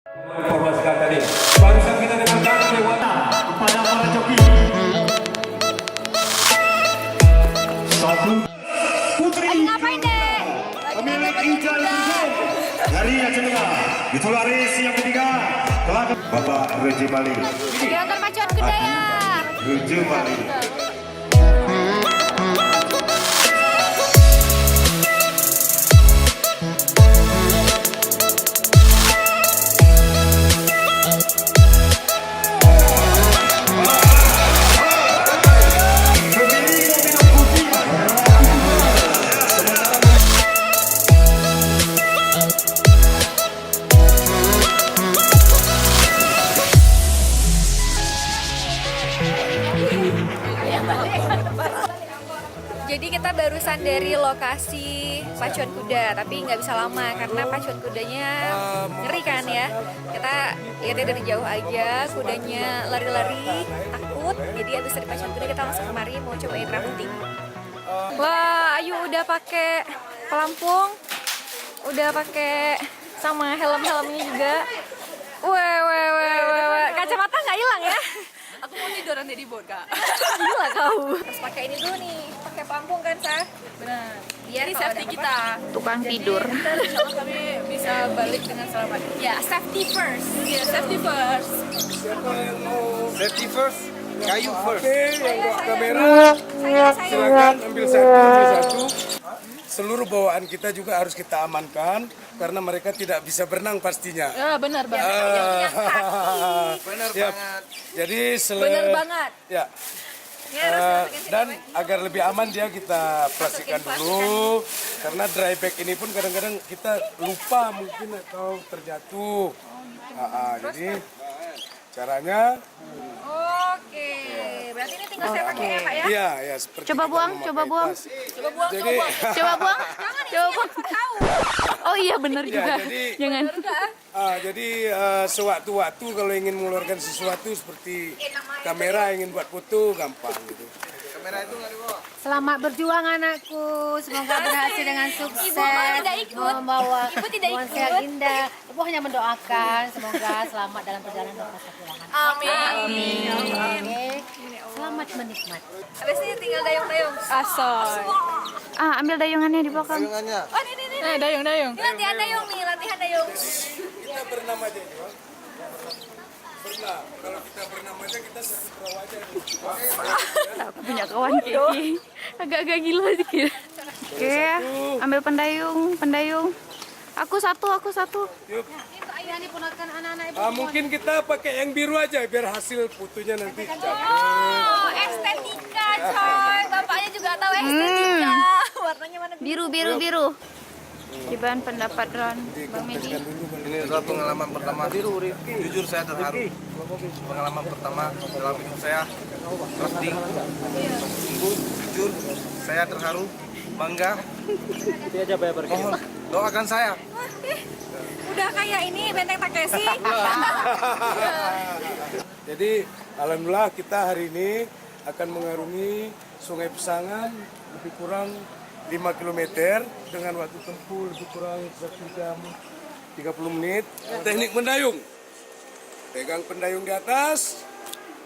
Informasikan tadi. Barusan kita dengarkan Dewata kepada para joki. Satu Putri. Ngapain deh? Pemilik Ijal dari Aceh Tengah. Itu laris yang ketiga. Telah Bapak Reji Bali. Nonton pacuan kuda ya. Reji Bali. Jadi kita barusan dari lokasi pacuan kuda, tapi nggak bisa lama karena pacuan kudanya ngeri kan ya. Kita lihatnya dari jauh aja, kudanya lari-lari, takut. Jadi abis dari pacuan kuda kita langsung kemari mau cobain rafting. Wah, Ayu udah pakai pelampung, udah pakai sama helm-helmnya juga. Wah, kacamata nggak hilang ya? Aku mau tiduran di boat, Kak. Gila kau. Harus pakai ini dulu nih, pakai pelampung kan, Sa? Benar. Biar Ini kalau safety ada kita. Tukang tidur. Ntar insya Allah kami bisa balik dengan selamat. Ya, safety first. Ya, safety first. Safety first, kayu first. Yang bawa kamera Saya. silakan ambil satu. Seluruh bawaan kita juga harus kita amankan karena mereka tidak bisa berenang pastinya. Ya, benar banget. Benar Ya, banget. jadi Benar banget. Ya. Ini harus masukin Dan agar lebih aman dia kita plastikan dulu karena dry bag ini pun kadang-kadang kita lupa mungkin atau terjatuh. Jadi caranya Oke. Berarti ini tinggal saya pakai ya, Kak ya? iya ya seperti Coba kita buang, memakai coba buang. tas. Coba Jadi Coba buang. Coba buang. Oh iya benar ya, juga. jadi Jangan. jadi sewaktu-waktu kalau ingin mengeluarkan sesuatu seperti kamera ingin buat foto gampang gitu. Kamera itu nggak dibawa. Selamat berjuang anakku. Semoga berhasil dengan sukses. Ibu malah tidak ikut. Membawa Ibu tidak nuansa ikut. yang indah. Ibu hanya mendoakan semoga selamat dalam perjalanan dan masa pulangan. Amin. Oke. Selamat menikmati. Habis ini tinggal dayung-dayung. Asoy. Ambil dayungannya di belakang. Dayungannya. Oh, ini. Nah, dayung. Ini latihan dayung nih, latihan dayung. Kita berenam aja ya. Berenam. Kalau kita berenam aja kita satu perahu aja. Aku punya kawan Kiki. Agak-agak gila dikit. Oke, ambil pendayung. Aku satu. Yuk. Ayah ini ponakan anak-anak ibu. Mungkin kita pakai yang biru aja biar hasil fotonya nanti cakep. Oh, estetika, coy. Bapaknya juga tahu estetika. Warnanya mana? Biru. Gimana pendapat Ron, Bang Medi? Ini adalah pengalaman pertama. Jujur saya terharu. Pengalaman pertama dalam hidup saya rafting. Sungguh jujur saya terharu, bangga. Mohon doakan saya. Udah kayak ini Benteng Takeshi. Jadi alhamdulillah kita hari ini akan mengarungi Sungai Pesangan lebih kurang 5 km dengan waktu tempuh lebih kurang 1 jam 30 menit. Teknik mendayung. Pegang pendayung di atas,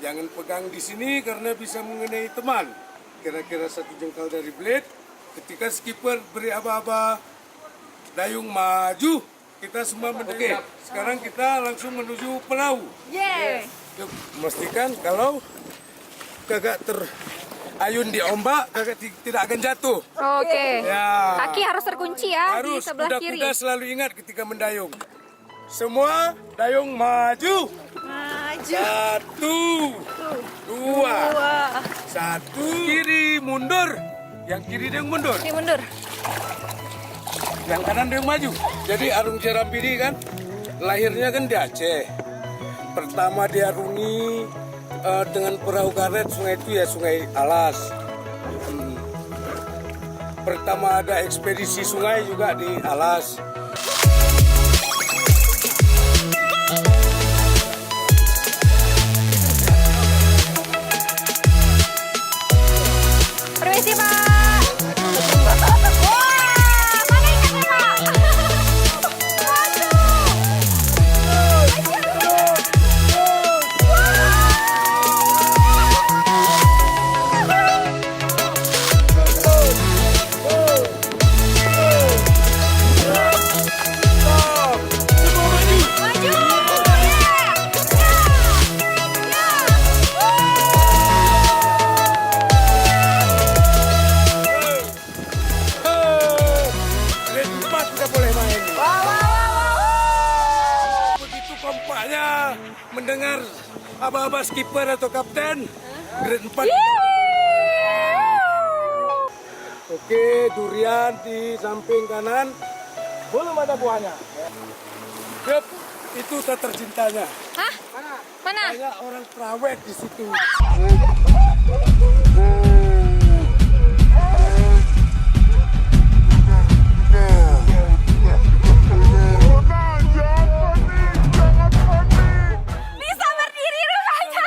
jangan pegang di sini karena bisa mengenai teman. Kira-kira 1 jengkal dari blade. Ketika skipper beri aba-aba, dayung maju, kita semua mendekap. Sekarang kita langsung menuju perahu. Yeay. Yuk, memastikan kalau kagak terayun di ombak, kagak tidak akan jatuh. Oke. Ya. Kaki harus terkunci ya di Harus sebelah kiri. kuda-kuda selalu ingat ketika mendayung. Semua dayung maju. Maju. 1, 2, 1, kiri mundur. Yang kiri dayung mundur, Ini mundur. yang kanan dayung maju. Jadi Arung Jeram ini kan lahirnya kan di Aceh. Pertama diarungi dengan perahu karet sungai itu ya Sungai Alas. Pertama ada ekspedisi sungai juga di Alas. Permisi, Pak. Wah, mana ikannya, Pak? Waduh. Saatnya mendengar aba-aba skipper atau kapten grade 4. Oke, durian di samping kanan. Belum ada buahnya. Yep, itu tak tercintanya. Hah? Mana? Banyak orang prawet di situ. Bisa berdiri rupanya.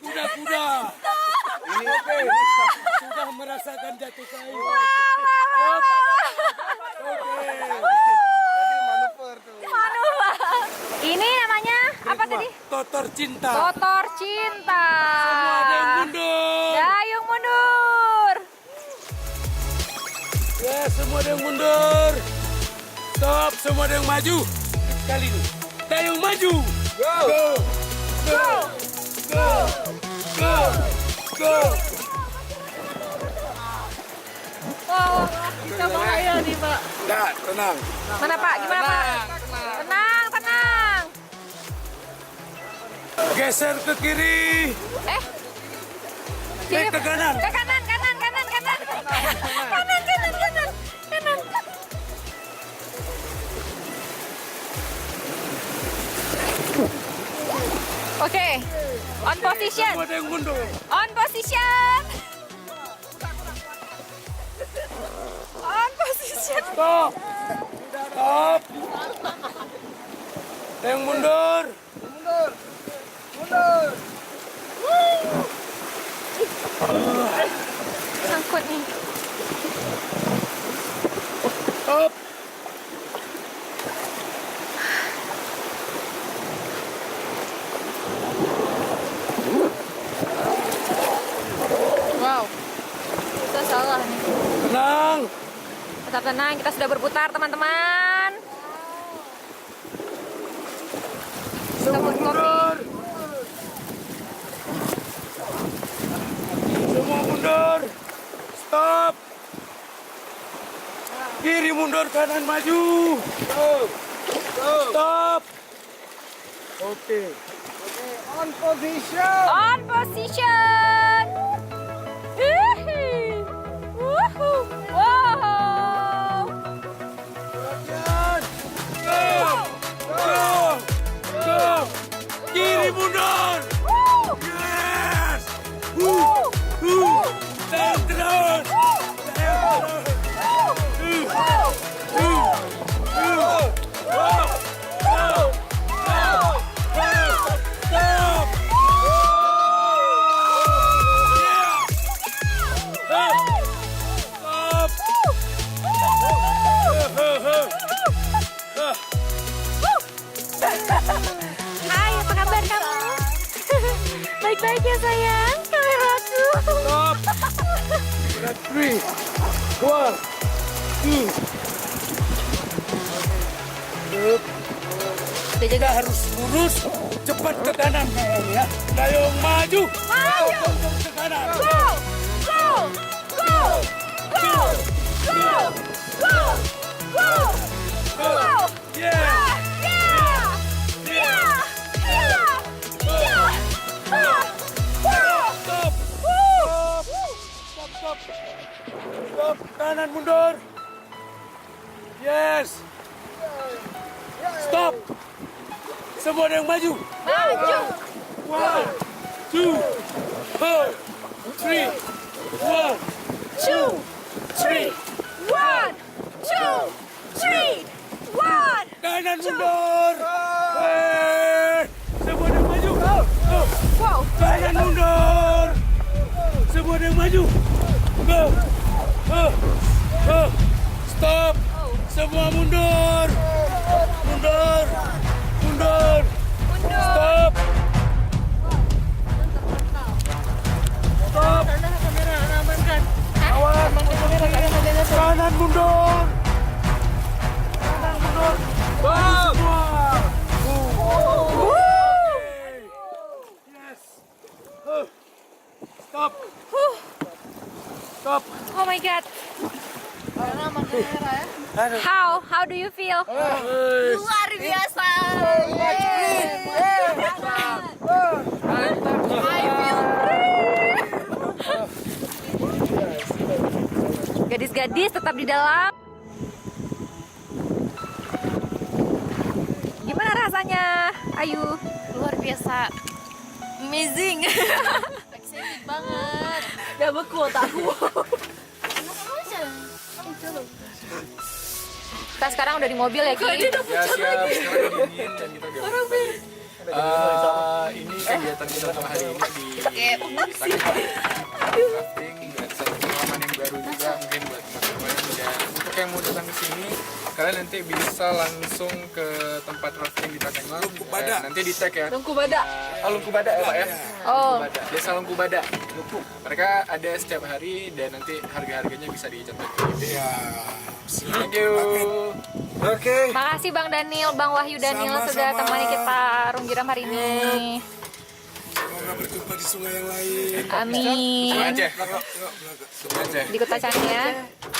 Kuda-kuda. Ini oke. Sudah merasakan jatuh kayu. Ini namanya apa tadi? Totor cinta. Totor cinta. Semua ada yang mundur. Dayung mundur. Ya, semua ada yang mundur. Stop, semua ada yang maju. Kali ini. Dayung maju. Go. Go. Go. Go. Go. Go. Oh, kita bahaya nih, Pak. Nah, tenang. Mana Pak? Gimana Pak? Tenang, tenang. Geser ke kiri. Kiri. Ke kanan. Ke kanan, kanan, kanan, kanan. Kanan, kanan, kanan. Kanan. Oke. On position. Semua ada yang mundur. On position. On position. Stop. Stop. Ada yang mundur. Sangkut nih. Stop. Wow. Kita salah nih. Tenang. Tetap tenang, kita sudah berputar teman-teman. Kita buat kopi. Mundur. Semua mundur. Stop. Kiri mundur, kanan maju. Stop. Oke. On position. On position. Hihi. Woohoo. Wow. Go. Go. Go. Kiri mundur. Yes. Tahan terus. Tahan terus. Stop. Hai, apa kabar kamu? Baik-baik ya sayang, kameraku. Stop. 3, 2, 2. Kita harus lurus, cepat ke kanan ya. Dayung maju. Maju. Ke kanan. Go! Go! Go! Go! Go! Go! Go! Go! Yeah. Yeah! Yeah! Yeah! Yeah! Stop. Stop. Stop. Stop. Kanan mundur. Yes. Stop. Semua ada yang maju. Maju! 1, 2, 3, 1, 2, 3, 1, 2, 3, 1. kanan mundur. Semua ada yang maju. Wow. Kanan mundur. Semua ada yang maju. Stop. Semua mundur. Mundur. Mundur. Stop. Stop. Awas. Kanan mundur. Kanan mundur. Semua. Yes. Stop. Stop. Oh my god. How do you feel? Luar biasa. Gadis-gadis tetap di dalam. Gimana rasanya, Ayu? Luar biasa. Amazing. Excited banget. Udah beku otakku. Kita sekarang udah di mobil ya, Ki? Ya siap, sekarang dingin dan kita udah ini kegiatan kita untuk hari ini di rafting, ada satu pengalaman yang baru juga mungkin buat teman-teman. Dan untuk yang mau datang ke sini, kalian nanti bisa langsung ke tempat rafting di Takenglang. Nanti di tag ya. Lungkubada. Lungkubada ya Pak ya? Oh. Lungkubada. Desa Lungkubada. Mereka ada setiap hari dan nanti harga-harganya bisa dicantumkan. Ya. Thank you. Oke. Makasih Bang Daniel, Bang Wahyu Daniel sudah Sama-sama. temani kita Runggiram hari ini. Semoga berjumpa di sungai yang lain. Amin. Aceh. Yuk, Aceh. Di Kota Changi ya.